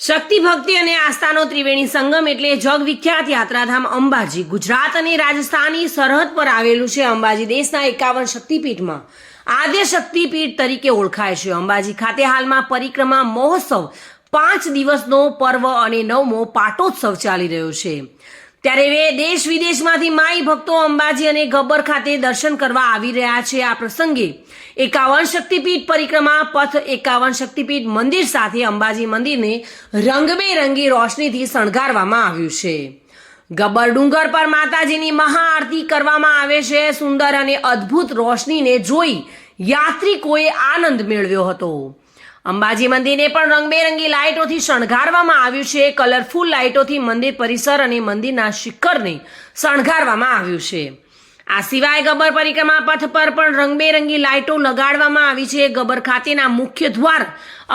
શક્તિ ભક્તિ અને આસ્થાનો ત્રિવેણી સંગમ એટલે જગવિખ્યાત યાત્રાધામ અંબાજી ગુજરાત અને રાજસ્થાનની સરહદ પર આવેલું છે। અંબાજી દેશના 51 શક્તિપીઠમાં આદ્ય શક્તિપીઠ તરીકે ઓળખાય છે। અંબાજી ખાતે હાલમાં પરિક્રમા મહોત્સવ 5 દિવસનો પર્વ અને 9મો પાટોત્સવ ચાલી રહ્યો છે। ત્યારે દેશ વિદેશમાંથી માઈ ભક્તો અંબાજી અને ગબ્બર ખાતે દર્શન કરવા આવી રહ્યા છે। આ પ્રસંગે 51 શક્તિપીઠ પરિક્રમા પથ 51 શક્તિપીઠ મંદિર સાથે અંબાજી મંદિરને રંગબેરંગી રોશનીથી શણગારવામાં આવ્યું છે। ગબ્બર ડુંગર પર માતાજીની મહાઆરતી કરવામાં આવે છે। સુંદર અને અદ્ભુત રોશનીને જોઈ યાત્રિકોએ આનંદ મેળવ્યો હતો। અંબાજી મંદિરને પણ રંગબેરંગી લાઇટોથી શણગારવામાં આવ્યું છે। કલરફુલ લાઇટોથી મંદિર પરિસર અને મંદિરના શિખરને શણગારવામાં આવ્યું છે। આ સિવાય ગબ્બર પરિક્રમા પથ પર પણ રંગબેરંગી લાઇટો લગાડવામાં આવી છે। ગબ્બર ખાતેના મુખ્ય દ્વાર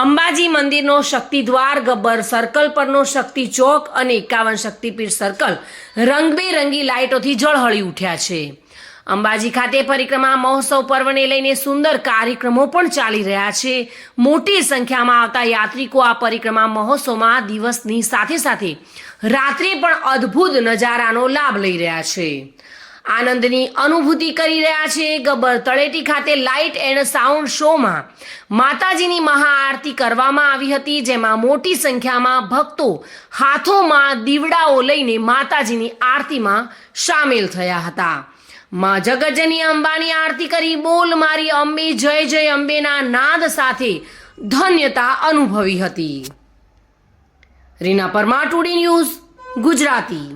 અંબાજી મંદિરનો શક્તિ દ્વાર, ગબ્બર સર્કલ પરનો શક્તિ ચોક અને 51 શક્તિપીઠ સર્કલ રંગબેરંગી લાઇટોથી ઝળહળી ઉઠ્યા છે। અંબાજી ખાતે પરિક્રમા મહોત્સવ પર્વને લઈને સુંદર કાર્યક્રમો પણ ચાલી રહ્યા છે। મોટી સંખ્યામાં આવતા યાત્રિકો આ પરિક્રમા મહોત્સવમાં દિવસની સાથે સાથે રાત્રે પણ અદ્ભુત નજારાનો લાભ લઈ રહ્યા છે, આનંદની અનુભૂતિ કરી રહ્યા છે। ગબ્બર તળેટી ખાતે લાઇટ એન્ડ સાઉન્ડ શોમાં માતાજીની મહાઆરતી કરવામાં આવી હતી, જેમાં મોટી સંખ્યામાં ભક્તો હાથોમાં દીવડાઓ લઈને માતાજીની આરતીમાં સામેલ થયા હતા। માં જગતજની અંબાની આરતી કરી બોલ મારી અંબે જય જય અંબેના નાદ સાથે ધન્યતા અનુભવી હતી। Reena Parmar, today news Gujarati.